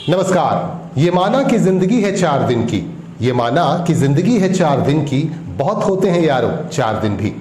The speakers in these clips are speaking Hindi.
नमस्कार। ये माना कि जिंदगी है 4 दिन की, ये माना कि जिंदगी है 4 दिन की, बहुत होते हैं यारो 4 दिन भी।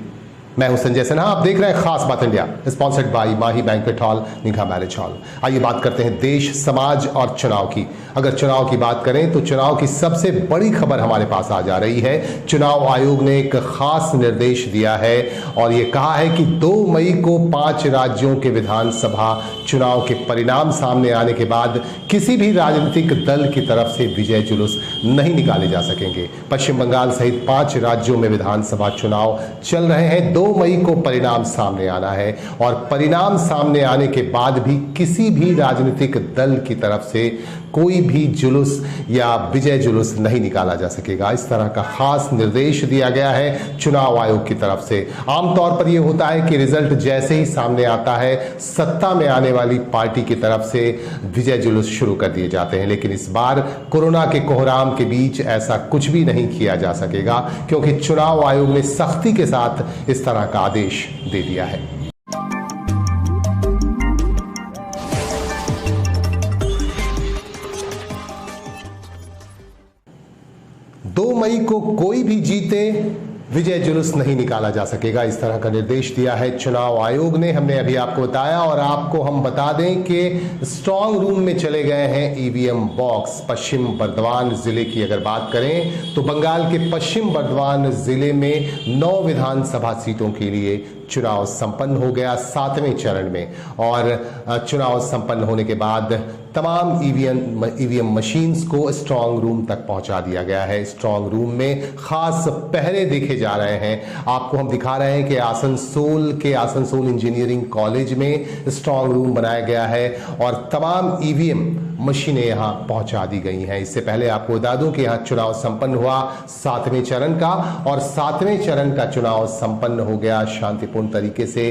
मैं हूं संजय सिन्हा, आप देख रहे हैं खास बात India, sponsored by Mahi banquet hall, निगाह मैरिज हॉल। आइए बात करते हैं देश, समाज और चुनाव की। अगर चुनाव की बात करें तो चुनाव की सबसे बड़ी खबर हमारे पास आ जा रही है। चुनाव आयोग ने एक खास निर्देश दिया है और यह कहा है कि 2 मई को 5 राज्यों के विधानसभा चुनाव के परिणाम सामने आने के बाद किसी भी राजनीतिक दल की तरफ से विजय जुलूस नहीं निकाले जा सकेंगे। पश्चिम बंगाल सहित 5 राज्यों में विधानसभा चुनाव चल रहे हैं। 2 मई को परिणाम सामने आना है और परिणाम सामने आने के बाद भी किसी भी राजनीतिक दल की तरफ से कोई भी जुलूस या विजय जुलूस नहीं निकाला जा सकेगा। इस तरह का खास निर्देश दिया गया है चुनाव आयोग की तरफ से। आमतौर पर यह होता है कि रिजल्ट जैसे ही सामने आता है, सत्ता में आने वाली पार्टी की तरफ से विजय जुलूस शुरू कर दिए जाते हैं, लेकिन इस बार कोरोना के कोहराम के बीच ऐसा कुछ भी नहीं किया जा सकेगा, क्योंकि चुनाव आयोग ने सख्ती के साथ इस तरह का आदेश दे दिया है। 2 मई को कोई भी जीते विजय जुलूस नहीं निकाला जा सकेगा, इस तरह का निर्देश दिया है चुनाव आयोग ने। हमने अभी आपको बताया और आपको हम बता दें कि स्ट्रांग रूम में चले गए हैं ईवीएम बॉक्स। पश्चिम बर्दवान जिले की अगर बात करें तो बंगाल के पश्चिम बर्दवान जिले में 9 विधानसभा सीटों के लिए चुनाव संपन्न हो गया 7वें चरण में। और चुनाव संपन्न होने के बाद तमाम ईवीएम मशीन्स को स्ट्रांग रूम तक पहुंचा दिया गया है। स्ट्रांग रूम में खास पहरे देखे जा रहे हैं। आपको हम दिखा रहे हैं कि आसनसोल इंजीनियरिंग कॉलेज में स्ट्रांग रूम बनाया गया है और तमाम ईवीएम मशीनें यहां पहुंचा दी गई हैं। इससे पहले आपको बता दूं कि यहां चुनाव संपन्न हुआ 7वें चरण का और 7वें चरण का चुनाव संपन्न हो गया शांतिपूर्ण तरीके से।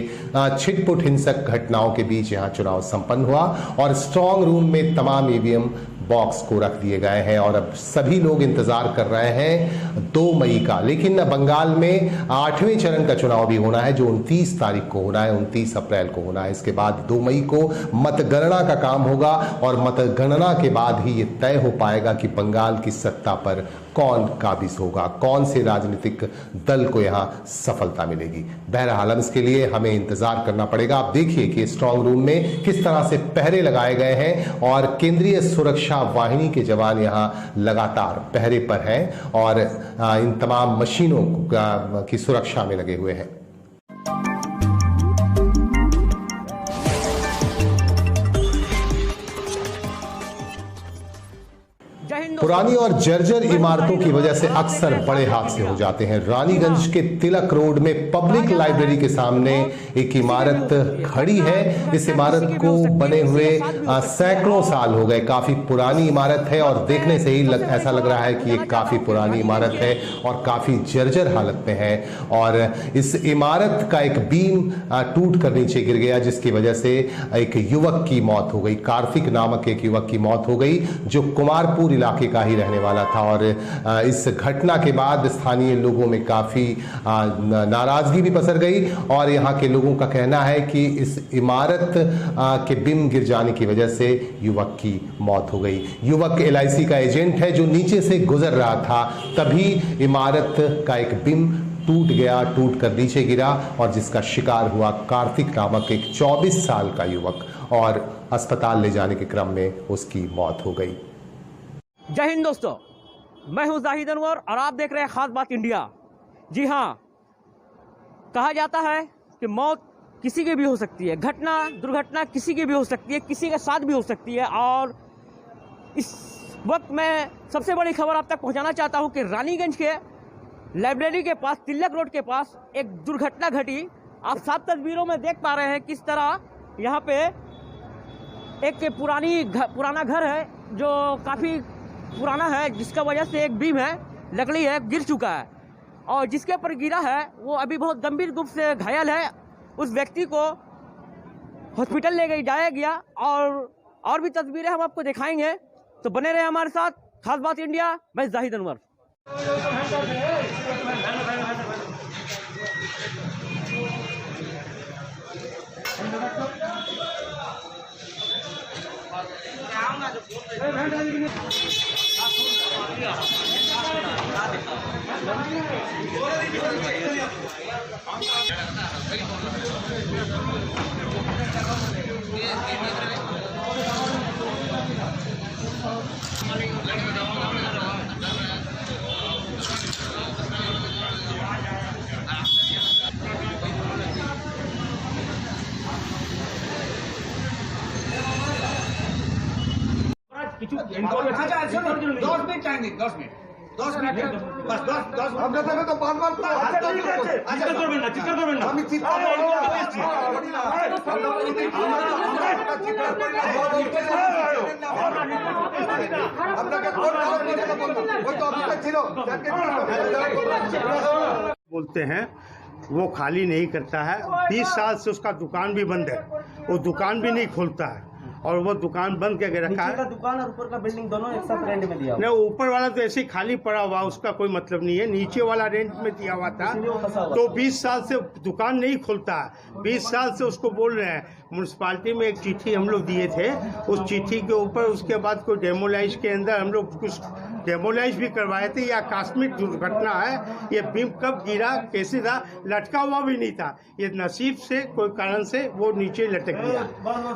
छिटपुट हिंसक घटनाओं के बीच यहां चुनाव संपन्न हुआ और स्ट्रांग रूम में तमाम ईवीएम बॉक्स को रख दिए गए हैं और अब सभी लोग इंतजार कर रहे हैं 2 मई का। लेकिन बंगाल में 8वें चरण का चुनाव भी होना है, जो 29 तारीख को होना है, 29 अप्रैल को होना है। इसके बाद 2 मई को मतगणना का काम होगा और मतगणना के बाद ही यह तय हो पाएगा कि बंगाल की सत्ता पर कौन काबिज होगा, कौन से राजनीतिक दल को यहां सफलता मिलेगी। बहरहाल इसके लिए हमें इंतजार करना पड़ेगा। आप देखिए कि स्ट्रांग रूम में किस तरह से पहरे लगाए गए हैं और केंद्रीय सुरक्षा वाहिनी के जवान यहां लगातार पहरे पर हैं और इन तमाम मशीनों की सुरक्षा में लगे हुए हैं। पुरानी और जर्जर इमारतों की वजह से अक्सर बड़े हादसे हो जाते हैं। रानीगंज के तिलक रोड में पब्लिक लाइब्रेरी के सामने एक इमारत खड़ी है। इस इमारत को बने हुए सैकड़ों साल हो गए। काफी पुरानी इमारत है और देखने से ही ऐसा लग रहा है कि ये काफी पुरानी इमारत है और काफी जर्जर हालत में है। और इस इमारत का एक बीम टूट कर नीचे गिर गया, जिसकी वजह से एक युवक की मौत हो गई। कार्तिक नामक एक युवक की मौत हो गई, जो कुमारपुर इलाके का ही रहने वाला था। और इस घटना के बाद स्थानीय लोगों में काफी नाराजगी भी पसर गई और यहाँ के लोगों का कहना है कि इस इमारत के बिम गिर जाने की वजह से युवक की मौत हो गई। युवक LIC का एजेंट है जो नीचे से गुजर रहा था, तभी इमारत का एक बिम टूट गया, टूट कर नीचे गिरा और जिसका शिकार हुआ कार्तिक नामक एक 24 साल का युवक और अस्पताल ले जाने के क्रम में उसकी मौत हो गई। जय हिंद दोस्तों, मैं हूं जाहिद अनवर और आप देख रहे हैं खास बात इंडिया। जी हां, कहा जाता है कि मौत किसी की भी हो सकती है, दुर्घटना किसी की भी हो सकती है, किसी के साथ भी हो सकती है। और इस वक्त मैं सबसे बड़ी खबर आप तक पहुंचाना चाहता हूं कि रानीगंज के लाइब्रेरी के पास, तिलक रोड के पास एक दुर्घटना घटी। आप साफ तस्वीरों में देख पा रहे हैं किस तरह यहाँ पे एक पुराना घर है जो काफ़ी पुराना है, जिसका वजह से एक बीम है, लकड़ी है, गिर चुका है और जिसके ऊपर गिरा है वो अभी बहुत गंभीर रूप से घायल है। उस व्यक्ति को हॉस्पिटल ले जाया गया और भी तस्वीरें हम आपको दिखाएंगे, तो बने रहे हमारे साथ। खास बात इंडिया, मैं जाहिद अनवर। अच्छा सुनो 10 मिनट टाइम दे 10 मिनट 10 मिनट बस 10 আমরা তাহলে তো বারবার তো চিৎকার করবেন না চিৎকার করবেন না আমি চিৎকার করব আপনাকে কোন ওই তো অফিসার ছিল बोलते हैं वो खाली नहीं करता है। 20 साल से उसका दुकान भी बंद है, वो दुकान भी नहीं खोलता है और वो दुकान बंद करके रखा है। दुकान और ऊपर का बिल्डिंग दोनों एक साथ रेंट में दिया नहीं, ऊपर वाला तो ऐसे ही खाली पड़ा हुआ, उसका कोई मतलब नहीं है। नीचे वाला रेंट में दिया हुआ था, तो 20 साल से दुकान नहीं खोलता है। 20 साल से उसको बोल रहे हैं। म्यूनसिपालिटी में एक चिट्ठी हम लोग दिए थे, उस चिट्ठी के ऊपर उसके बाद कोई डेमोलाइज के अंदर हम लोग कुछ डेमोलाइज भी करवाए थे। यह आकस्मिक दुर्घटना है, ये बीम कब गिरा कैसे था, लटका हुआ भी नहीं था। ये नसीब से कोई कारण से वो नीचे लटक गया,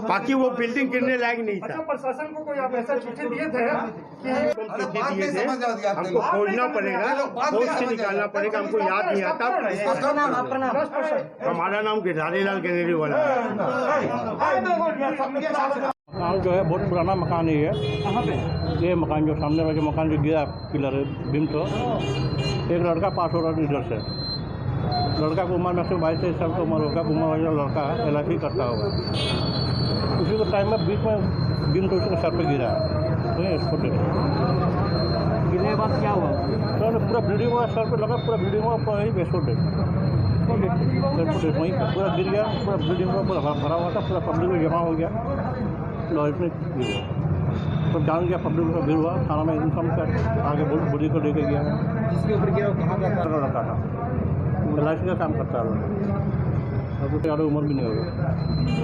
बाकी वो बिल्डिंग गिरने लायक नहीं था। प्रशासन को कोई आप ऐसा चिट्ठी दिए थे चिट्ठी दिए थे, हमको खोजना पड़ेगा, खोज से निकालना पड़ेगा, हमको याद नहीं आता। हमारा नाम गिरधारी लाल गनेरी वाला है। मकान जो है बहुत पुराना मकान ही है। कहाँ पे? ये मकान जो सामने वाले मकान जो गिरा पिलर बीम तो एक लड़का पास हो रहा है इधर से। लड़का की उम्र में से 22-23 साल की उम्र होगा, उम्र वाला लड़का है, LIC करता होगा। उसी को टाइम में बीच में बीम तो उसके सर पे गिरा तो ये इसको गिरने के बाद क्या हुआ? तो पूरा बिल्डिंग हुआ, सर पे लगा, पूरा बिल्डिंग हुआ, पूरा ही बेसोट वहीं पर पूरा गिर गया। पूरा बिल्डिंग में पूरा भरा हुआ था, पूरा पब्लिक में जमा हो गया, लॉज में गिर गया। तो जान गया पब्लिक का गिर हुआ, थाना में इन्फॉर्म कर आगे बुढ़ी को लेके गया। जिसके ऊपर गिरा कहाँ का लड़का था, LIC का काम करता है, अब ज़्यादा उम्र भी नहीं होगा।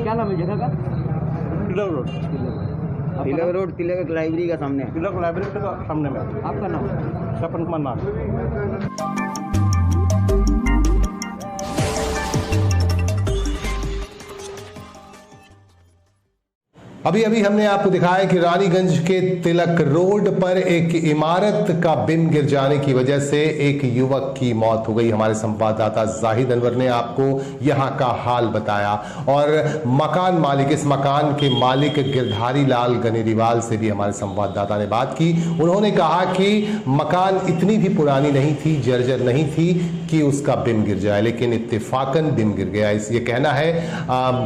क्या नाम है जगह का? तिलक रोड, तिलक लाइब्रेरी का सामने। तिलक लाइब्रेरी के सामने में। आपका नाम? सपन कुमार नाथ। अभी अभी हमने आपको दिखाया कि रानीगंज के तिलक रोड पर एक इमारत का बिम गिर जाने की वजह से एक युवक की मौत हो गई। हमारे संवाददाता जाहिद अनवर ने आपको यहां का हाल बताया और मकान मालिक, इस मकान के मालिक गिरधारी लाल गनेरीवाल से भी हमारे संवाददाता ने बात की। उन्होंने कहा कि मकान इतनी भी पुरानी नहीं थी, जर्जर नहीं थी कि उसका बिम गिर जाए, लेकिन इत्तेफाकन बिम गिर गया। ये कहना है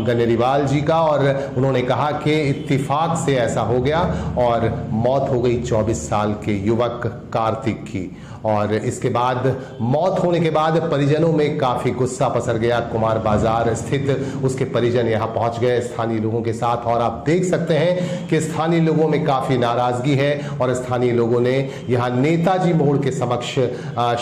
गनेरीवाल जी का और उन्होंने कहा कि इत्तिफाक से ऐसा हो गया और मौत हो गई 24 साल के युवक कार्तिक की। और इसके बाद मौत होने के बाद परिजनों में काफी गुस्सा पसर गया। कुमार बाजार स्थित उसके परिजन यहां पहुंच गए स्थानीय लोगों के साथ और आप देख सकते हैं कि स्थानीय लोगों में काफी नाराजगी है और स्थानीय लोगों ने यहां नेताजी मोड़ के समक्ष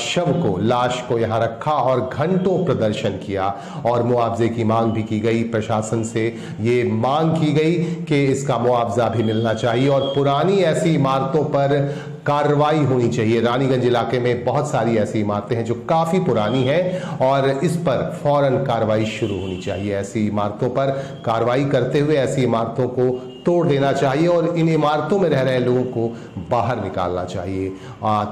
शव को, लाश को यहां रखा और घंटों प्रदर्शन किया और मुआवजे की मांग भी की गई। प्रशासन से ये मांग की गई कि इसका मुआवजा भी मिलना चाहिए और पुरानी ऐसी इमारतों पर कार्रवाई होनी चाहिए। रानीगंज इलाके में बहुत सारी ऐसी इमारतें हैं जो काफी पुरानी हैं और इस पर फौरन कार्रवाई शुरू होनी चाहिए। ऐसी इमारतों पर कार्रवाई करते हुए ऐसी इमारतों को तोड़ देना चाहिए और इन इमारतों में रह रहे लोगों को बाहर निकालना चाहिए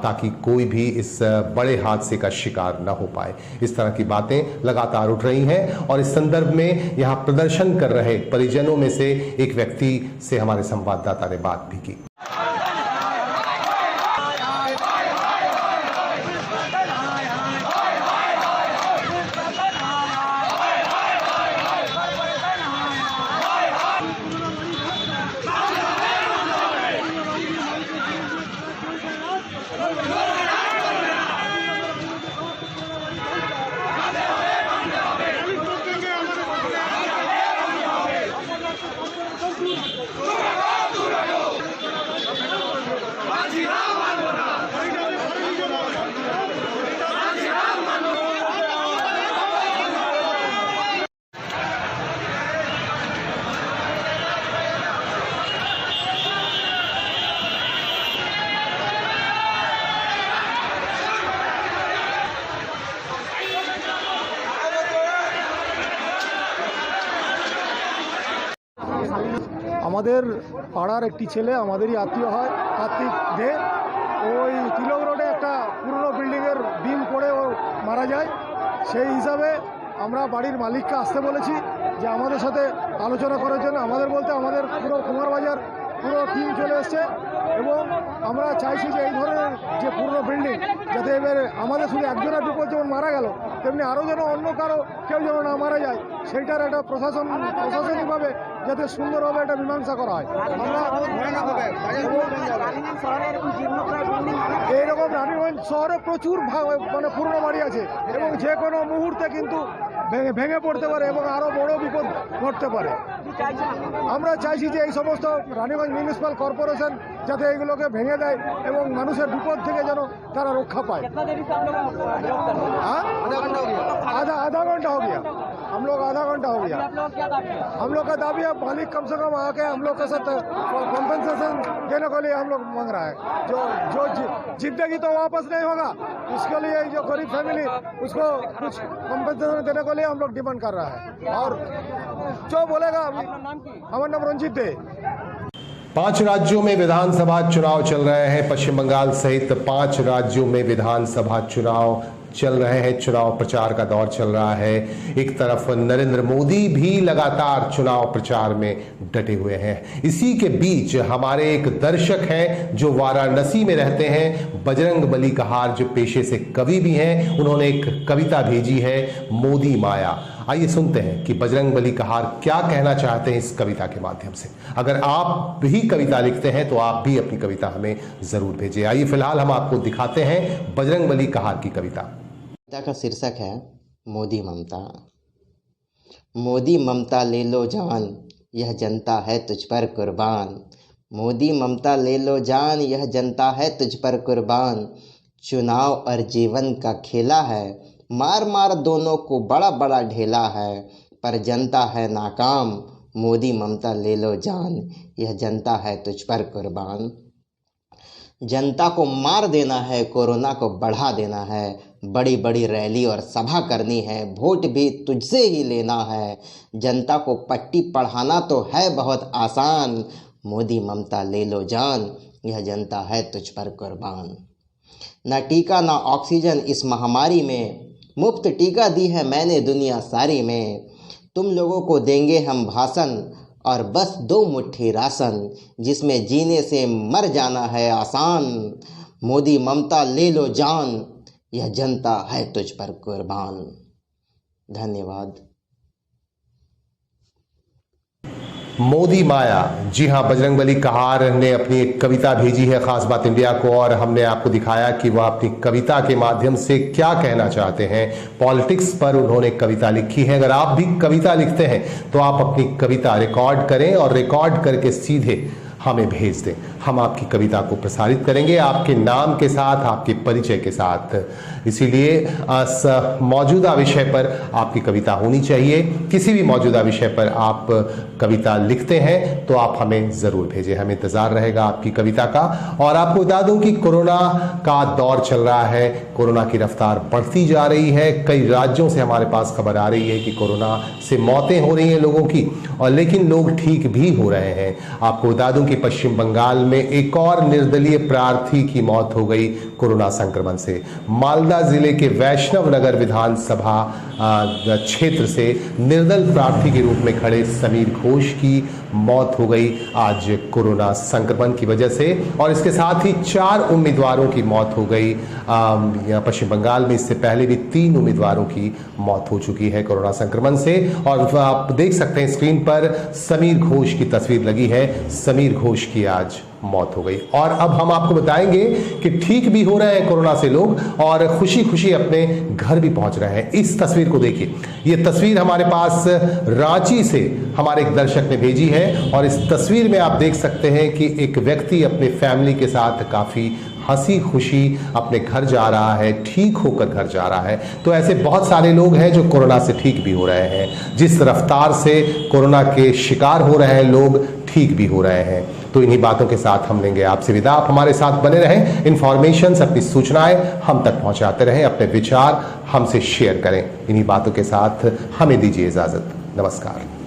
ताकि कोई भी इस बड़े हादसे का शिकार न हो पाए। इस तरह की बातें लगातार उठ रही हैं और इस संदर्भ में यहां प्रदर्शन कर रहे परिजनों में से एक व्यक्ति से हमारे संवाददाता ने बात भी की। আমাদের পাড়ার একটি ছেলে আমাদেরই আত্মীয় হয় কার্তিক দে, ওই তিলক রোডে একটা পুরনো বিল্ডিংয়ের বিম পড়ে ও মারা যায়। সেই হিসাবে আমরা বাড়ির মালিককে আসতে বলেছি যে আমাদের সাথে আলোচনা করার জন্য। আমাদের বলতে আমাদের পুরো কুমারবাজার পুরো টিম চলে এসছে এবং আমরা চাইছি যে এই ধরনের যে পুরনো বিল্ডিং যাতে এবারে আমাদের শুধু একজনের বিপদ যেমন মারা গেল তেমনি আরও যেন অন্য কারো কেউ যেন না মারা যায়, সেইটার একটা প্রশাসনিকভাবে যাতে সুন্দরভাবে একটা মীমাংসা করা হয়। এইরকম রানীগঞ্জ শহরে প্রচুর মানে পুরনো বাড়ি আছে এবং যে কোনো মুহূর্তে কিন্তু ভেঙে পড়তে পারে এবং আরও বড় বিপদ ঘটতে পারে। আমরা চাইছি যে এই সমস্ত রানীগঞ্জ মিউনিসিপ্যাল কর্পোরেশন যাতে এইগুলোকে ভেঙে দেয় এবং মানুষের বিপদ থেকে যেন তারা রক্ষা पाए। आधा घंटा हो गया, हम लोग आधा घंटा हो गया। हम लोग का दाबी है मालिक कम से कम आके हम लोग के साथ कॉम्पेंसेशन देने के लिए हम लोग मांग रहा है। जो जिंदगी तो वापस नहीं होगा, उसके लिए जो गरीब फैमिली उसको कुछ कॉम्पेंसेशन देने के लिए हम लोग डिमांड कर रहा है। और जो बोलेगा, हमारा नाम रंजीत दे। 5 राज्यों में विधानसभा चुनाव चल रहे हैं। पश्चिम बंगाल सहित 5 राज्यों में विधानसभा चुनाव चल रहे हैं। चुनाव प्रचार का दौर चल रहा है। एक तरफ नरेंद्र मोदी भी लगातार चुनाव प्रचार में डटे हुए हैं। इसी के बीच हमारे एक दर्शक हैं जो वाराणसी में रहते हैं, बजरंग बली कहार, जो पेशे से कवि भी हैं। उन्होंने एक कविता भेजी है, मोदी माया। आइए सुनते हैं कि बजरंग बली कहार क्या कहना चाहते हैं इस कविता के माध्यम से। अगर आप भी कविता लिखते हैं तो आप भी अपनी कविता हमें जरूर भेजें। आइए फिलहाल हम आपको दिखाते हैं बजरंग बली कहार की कविता। कविता का शीर्षक है मोदी ममता। मोदी ममता ले लो जान, यह जनता है तुझ पर कुर्बान। मोदी ममता ले लो जान, यह जनता है तुझ पर कुर्बान। चुनाव और जीवन का खेला है, मार मार दोनों को बड़ा बड़ा ढेला है, पर जनता है नाकाम। मोदी ममता ले लो जान, यह जनता है तुझ पर कुर्बान। जनता को मार देना है, कोरोना को बढ़ा देना है, बड़ी बड़ी रैली और सभा करनी है, वोट भी तुझसे ही लेना है। जनता को पट्टी पढ़ाना तो है बहुत आसान। मोदी ममता ले लो जान, यह जनता है तुझ पर कुर्बान। न टीका न ऑक्सीजन इस महामारी में, मुफ्त टीका दी है मैंने दुनिया सारी में। तुम लोगों को देंगे हम भाषण और बस 2 मुट्ठी राशन, जिसमें जीने से मर जाना है आसान। मोदी ममता ले लो जान, यह जनता है तुझ पर कुर्बान। धन्यवाद। मोदी माया। जी हां, बजरंग बली कहार ने अपनी एक कविता भेजी है खास बात इंडिया को और हमने आपको दिखाया कि वह अपनी कविता के माध्यम से क्या कहना चाहते हैं। पॉलिटिक्स पर उन्होंने कविता लिखी है। अगर आप भी कविता लिखते हैं तो आप अपनी कविता रिकॉर्ड करें और रिकॉर्ड करके सीधे हमें भेज दें। हम आपकी कविता को प्रसारित करेंगे आपके नाम के साथ, आपके परिचय के साथ। इसीलिए मौजूदा विषय पर आपकी कविता होनी चाहिए। किसी भी मौजूदा विषय पर आप कविता लिखते हैं तो आप हमें ज़रूर भेजें। हमें इंतज़ार रहेगा आपकी कविता का। और आपको बता दूं कि कोरोना का दौर चल रहा है, कोरोना की रफ्तार बढ़ती जा रही है। कई राज्यों से हमारे पास खबर आ रही है कि कोरोना से मौतें हो रही हैं लोगों की, और लेकिन लोग ठीक भी हो रहे हैं। आपको बता दूं कि पश्चिम बंगाल में एक और निर्दलीय प्रार्थी की मौत हो गई कोरोना संक्रमण से। मालदा जिले के वैष्णव नगर विधानसभा क्षेत्र से निर्दल प्रार्थी के रूप में खड़े समीर घोष की मौत हो गई आज कोरोना संक्रमण की वजह से। और इसके साथ ही 4 उम्मीदवारों की मौत हो गई। पश्चिम बंगाल में इससे पहले भी 3 उम्मीदवारों की मौत हो चुकी है कोरोना संक्रमण से। और आप देख सकते हैं स्क्रीन पर समीर घोष की तस्वीर लगी है। समीर घोष की आज मौत हो गई। और अब हम आपको बताएंगे कि ठीक भी हो रहे हैं कोरोना से लोग और खुशी खुशी अपने घर भी पहुंच रहे हैं। इस तस्वीर को देखिए, ये तस्वीर हमारे पास रांची से हमारे एक दर्शक ने भेजी है। और इस तस्वीर में आप देख सकते हैं कि एक व्यक्ति अपने फैमिली के साथ काफी हंसी खुशी अपने घर जा रहा है, ठीक होकर घर जा रहा है। तो ऐसे बहुत सारे लोग हैं जो कोरोना से ठीक भी हो रहे हैं। जिस रफ्तार से कोरोना के शिकार हो रहे हैं लोग, ठीक भी हो रहे हैं। तो इन्हीं बातों के साथ हम लेंगे आपसे विदा। आप हमारे साथ बने रहें, इन्फॉर्मेशन, अपनी सूचनाएं हम तक पहुंचाते रहें, अपने विचार हमसे शेयर करें। इन्हीं बातों के साथ हमें दीजिए इजाजत। नमस्कार।